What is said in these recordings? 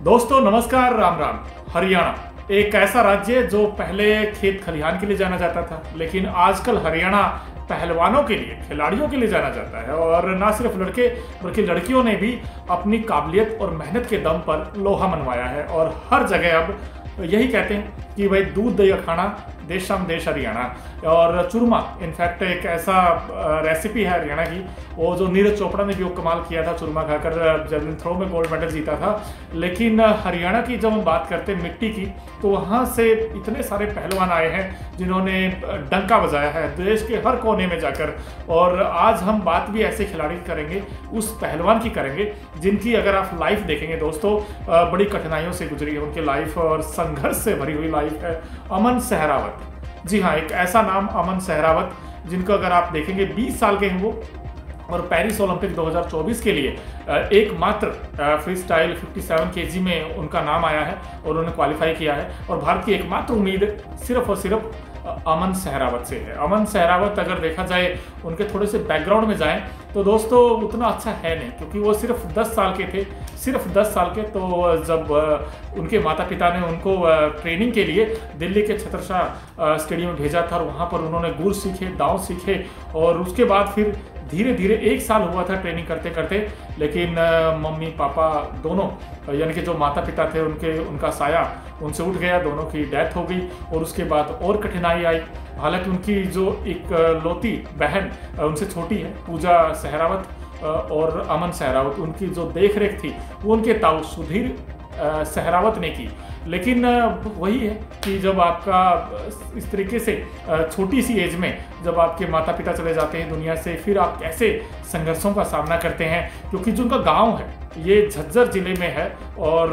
दोस्तों नमस्कार, राम राम। हरियाणा एक ऐसा राज्य है जो पहले खेत खलिहान के लिए जाना जाता था, लेकिन आजकल हरियाणा पहलवानों के लिए, खिलाड़ियों के लिए जाना जाता है। और ना सिर्फ लड़के बल्कि लड़कियों ने भी अपनी काबिलियत और मेहनत के दम पर लोहा मनवाया है। और हर जगह अब यही कहते हैं कि भाई दूध दही अखाड़ा, देश शाम देश हरियाणा। और चूरमा इनफैक्ट एक ऐसा रेसिपी है हरियाणा की, वो जो नीरज चोपड़ा ने भी वो कमाल किया था चूरमा खाकर, जेवलिन थ्रो में गोल्ड मेडल जीता था। लेकिन हरियाणा की जब हम बात करते हैं मिट्टी की, तो वहाँ से इतने सारे पहलवान आए हैं जिन्होंने डंका बजाया है देश के हर कोने में जाकर। और आज हम बात भी ऐसे खिलाड़ी करेंगे, उस पहलवान की करेंगे जिनकी अगर आप लाइफ देखेंगे दोस्तों, बड़ी कठिनाइयों से गुजरी है उनकी लाइफ और संघर्ष से भरी हुई लाइफ है। अमन सहरावत, जी हाँ, एक ऐसा नाम अमन सहरावत, जिनको अगर आप देखेंगे 20 साल के हैं वो, और पेरिस ओलंपिक 2024 के लिए एकमात्र फ्री स्टाइल 57 केजी में उनका नाम आया है और उन्होंने क्वालिफाई किया है। और भारत की एकमात्र उम्मीद सिर्फ और सिर्फ अमन सहरावत से है। अमन सहरावत अगर देखा जाए, उनके थोड़े से बैकग्राउंड में जाएं तो दोस्तों उतना अच्छा है नहीं, क्योंकि वो सिर्फ 10 साल के थे, सिर्फ 10 साल के। तो जब उनके माता पिता ने उनको ट्रेनिंग के लिए दिल्ली के छत्रशाह स्टेडियम में भेजा था और वहाँ पर उन्होंने गुर सीखे, दांव सीखे। और उसके बाद फिर धीरे धीरे 1 साल हुआ था ट्रेनिंग करते करते, लेकिन मम्मी पापा दोनों, यानी कि जो माता पिता थे उनका साया उनसे उठ गया, दोनों की डेथ हो गई। और उसके बाद और कठिनाई आई। हालांकि उनकी जो एक लौती बहन उनसे छोटी है, पूजा सहरावत और अमन सहरावत, उनकी जो देख रेख थी वो उनके ताऊ सुधीर सहरावत ने की। लेकिन वही है कि जब आपका इस तरीके से छोटी सी एज में जब आपके माता पिता चले जाते हैं दुनिया से, फिर आप कैसे संघर्षों का सामना करते हैं। क्योंकि जो उनका गांव है ये झज्जर जिले में है और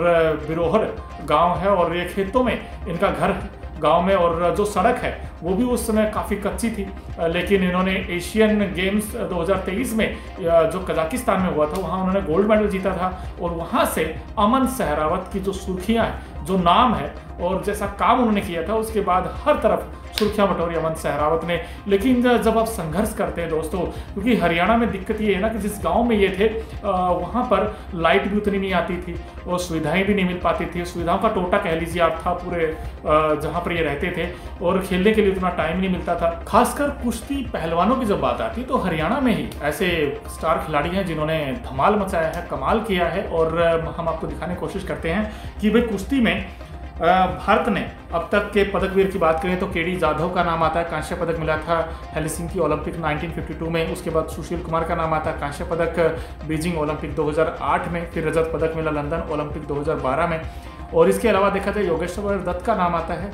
बिरोहर गांव है, और ये खेतों में इनका घर है गांव में। और जो सड़क है वो भी उस समय काफ़ी कच्ची थी। लेकिन इन्होंने एशियन गेम्स 2023 में जो कजाकिस्तान में हुआ था, वहाँ उन्होंने गोल्ड मेडल जीता था। और वहाँ से अमन सहरावत की जो सुर्खियाँ हैं, जो नाम है और जैसा काम उन्होंने किया था, उसके बाद हर तरफ सुर्खियाँ बटोरी अमन सहरावत ने। लेकिन जब आप संघर्ष करते हैं दोस्तों, क्योंकि हरियाणा में दिक्कत ये है ना कि जिस गांव में ये थे वहाँ पर लाइट भी उतनी नहीं आती थी और सुविधाएं भी नहीं मिल पाती थी। सुविधाओं का टोटा कह लीजिए आप था पूरे जहाँ पर ये रहते थे, और खेलने के लिए उतना टाइम नहीं मिलता था। खासकर कुश्ती पहलवानों की जब बात आती तो हरियाणा में ही ऐसे स्टार खिलाड़ी हैं जिन्होंने धमाल मचाया है, कमाल किया है। और हम आपको दिखाने की कोशिश करते हैं कि भाई कुश्ती में भारत ने अब तक के पदकवीर की बात करें तो केडी जाधव का नाम आता है, कांस्य पदक मिला था हेलसिंकी ओलंपिक 1952 में। उसके बाद सुशील कुमार का नाम आता है, कांस्य पदक बीजिंग ओलंपिक 2008 में। फिर रजत पदक मिला लंदन ओलंपिक 2012 में। और इसके अलावा देखा जाए योगेश्वर दत्त का नाम आता है,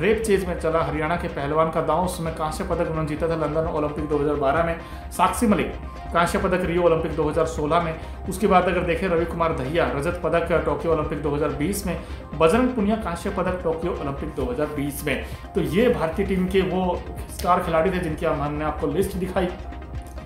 रेप चेज में चला हरियाणा के पहलवान का दांव, उसमें कांस्य पदक उन्होंने जीता था लंदन ओलंपिक 2012 में। साक्षी मलिक कांस्य पदक रियो ओलंपिक 2016 में। उसके बाद अगर देखें रवि कुमार दहिया रजत पदक टोक्यो ओलंपिक 2020 में। बजरंग पुनिया कांस्य पदक टोक्यो ओलंपिक 2020 में। तो ये भारतीय टीम के वो स्टार खिलाड़ी थे जिनकी हमने आपको लिस्ट दिखाई।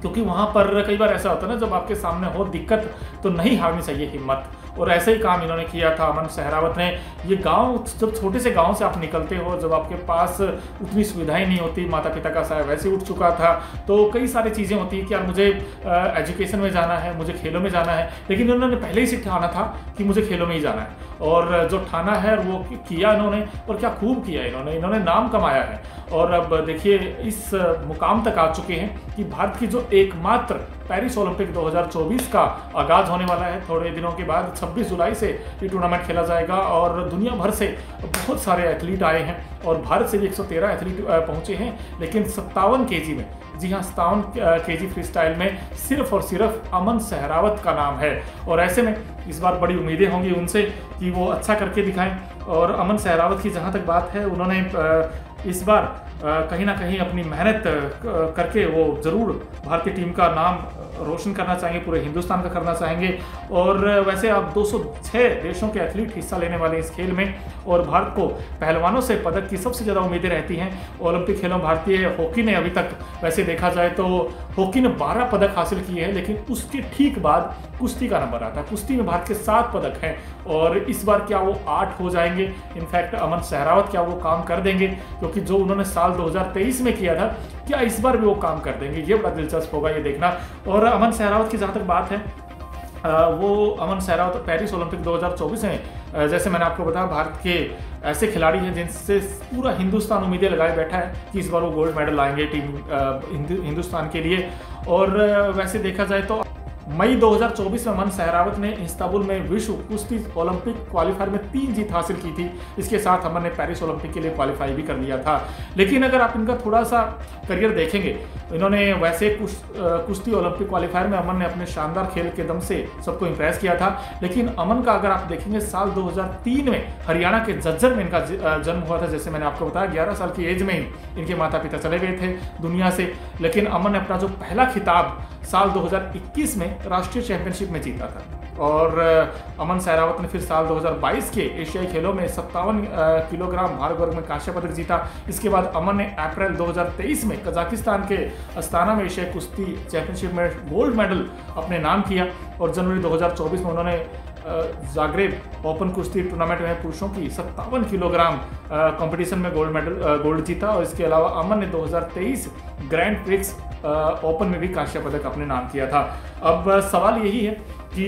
क्योंकि वहाँ पर कई बार ऐसा होता है ना, जब आपके सामने हो दिक्कत तो नहीं हारनी चाहिए हिम्मत, और ऐसे ही काम इन्होंने किया था अमन सहरावत ने। ये गांव, जब छोटे से गांव से आप निकलते हो, जब आपके पास उतनी सुविधाएं नहीं होती, माता पिता का साया वैसे उठ चुका था, तो कई सारी चीज़ें होती हैं कि यार मुझे एजुकेशन में जाना है, मुझे खेलों में जाना है। लेकिन इन्होंने पहले ही से ठाना था कि मुझे खेलों में ही जाना है, और जो ठाना है वो किया इन्होंने, और क्या खूब किया इन्होंने नाम कमाया है। और अब देखिए इस मुकाम तक आ चुके हैं कि भारत की जो एकमात्र पेरिस ओलंपिक 2024 का आगाज होने वाला है थोड़े दिनों के बाद, 26 जुलाई से ये टूर्नामेंट खेला जाएगा। और दुनिया भर से बहुत सारे एथलीट आए हैं, और भारत से भी 113 एथलीट पहुंचे हैं। लेकिन 57 केजी में, जी हाँ 57 केजी फ्री स्टाइल में सिर्फ और सिर्फ अमन सहरावत का नाम है। और ऐसे में इस बार बड़ी उम्मीदें होंगी उनसे कि वो अच्छा करके दिखाएं। और अमन सहरावत की जहाँ तक बात है, उन्होंने इस बार कहीं ना कहीं अपनी मेहनत करके वो ज़रूर भारतीय टीम का नाम रोशन करना चाहेंगे, पूरे हिंदुस्तान का करना चाहेंगे। और वैसे अब 206 देशों के एथलीट हिस्सा लेने वाले इस खेल में, और भारत को पहलवानों से पदक की सबसे ज़्यादा उम्मीदें रहती हैं। ओलंपिक खेलों भारतीय हॉकी ने अभी तक, वैसे देखा जाए तो हॉकी ने 12 पदक हासिल किए हैं, लेकिन उसके ठीक बाद कुश्ती का नंबर आता है। कुश्ती में भारत के 7 पदक हैं, और इस बार क्या वो 8 हो जाएंगे? इनफैक्ट अमन सहरावत क्या वो काम कर देंगे? क्योंकि जो उन्होंने साल 2023 में किया था, क्या इस बार भी वो काम कर देंगे? ये बड़ा दिलचस्प होगा ये देखना। और अमन सहरावत की जहाँ तक बात है, वो अमन सहरावत पेरिस ओलंपिक 2024 में जैसे मैंने आपको बताया भारत के ऐसे खिलाड़ी हैं जिनसे पूरा हिंदुस्तान उम्मीदें लगाए बैठा है कि इस बार वो गोल्ड मेडल लाएंगे टीम हिंदुस्तान के लिए। और वैसे देखा जाए तो मई 2024 में अमन सहरावत ने इस्तांबुल में विश्व कुश्ती ओलंपिक क्वालिफायर में 3 जीत हासिल की थी। इसके साथ अमन ने पेरिस ओलंपिक के लिए क्वालिफाई भी कर लिया था। लेकिन अगर आप इनका थोड़ा सा करियर देखेंगे तो इन्होंने वैसे कुश्ती ओलंपिक क्वालिफायर में अमन ने अपने शानदार खेल के दम से सबको इंप्रेस किया था। लेकिन अमन का अगर आप देखेंगे साल 2003 में हरियाणा के झज्जर में इनका जन्म हुआ था। जैसे मैंने आपको बताया 11 साल की एज में ही इनके माता पिता चले गए थे दुनिया से। लेकिन अमन ने अपना जो पहला खिताब साल 2021 में राष्ट्रीय चैंपियनशिप में जीता था। और अमन सहरावत ने फिर साल 2022 के एशियाई खेलों में 57 किलोग्राम भार वर्ग में कांस्य पदक जीता। इसके बाद अमन ने अप्रैल 2023 में कजाकिस्तान के अस्ताना में एशियाई कुश्ती चैंपियनशिप में गोल्ड मेडल अपने नाम किया। और जनवरी 2024 में उन्होंने जाग्रेब ओपन कुश्ती टूर्नामेंट में पुरुषों की 57 किलोग्राम कंपटीशन में गोल्ड जीता। और इसके अलावा अमन ने 2023 ग्रैंड प्रिक्स ओपन में भी कांस्य पदक अपने नाम किया था। अब सवाल यही है कि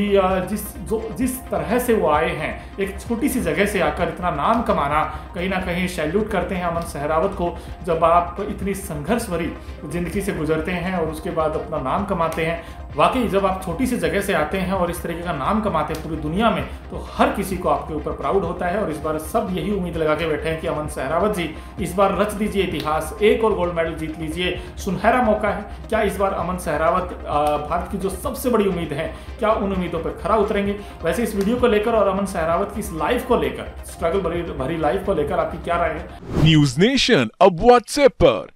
जिस तरह से वो आए हैं, एक छोटी सी जगह से आकर इतना नाम कमाना, कहीं ना कहीं सैल्यूट करते हैं अमन सहरावत को। जब आप इतनी संघर्ष भरी जिंदगी से गुजरते हैं और उसके बाद अपना नाम कमाते हैं, वाकई जब आप छोटी सी जगह से आते हैं और इस तरीके का नाम कमाते हैं पूरी दुनिया में, तो हर किसी को आपके ऊपर प्राउड होता है। और इस बार सब यही उम्मीद लगा के बैठे हैं कि अमन सहरावत जी इस बार रच दीजिए इतिहास, एक और गोल्ड मेडल जीत लीजिए, सुनहरा मौका है। क्या इस बार अमन सहरावत भारत की जो सबसे बड़ी उम्मीद है, क्या उन उम्मीदों पर खरा उतरेंगे? वैसे इस वीडियो को लेकर और अमन सहरावत की इस लाइफ को लेकर, स्ट्रगल भरी लाइफ को लेकर आपकी क्या राय है? न्यूज नेशन अब व्हाट्सएप पर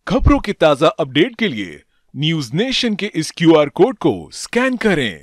खबरों के ताजा अपडेट के लिए न्यूज नेशन के इस QR कोड को स्कैन करें।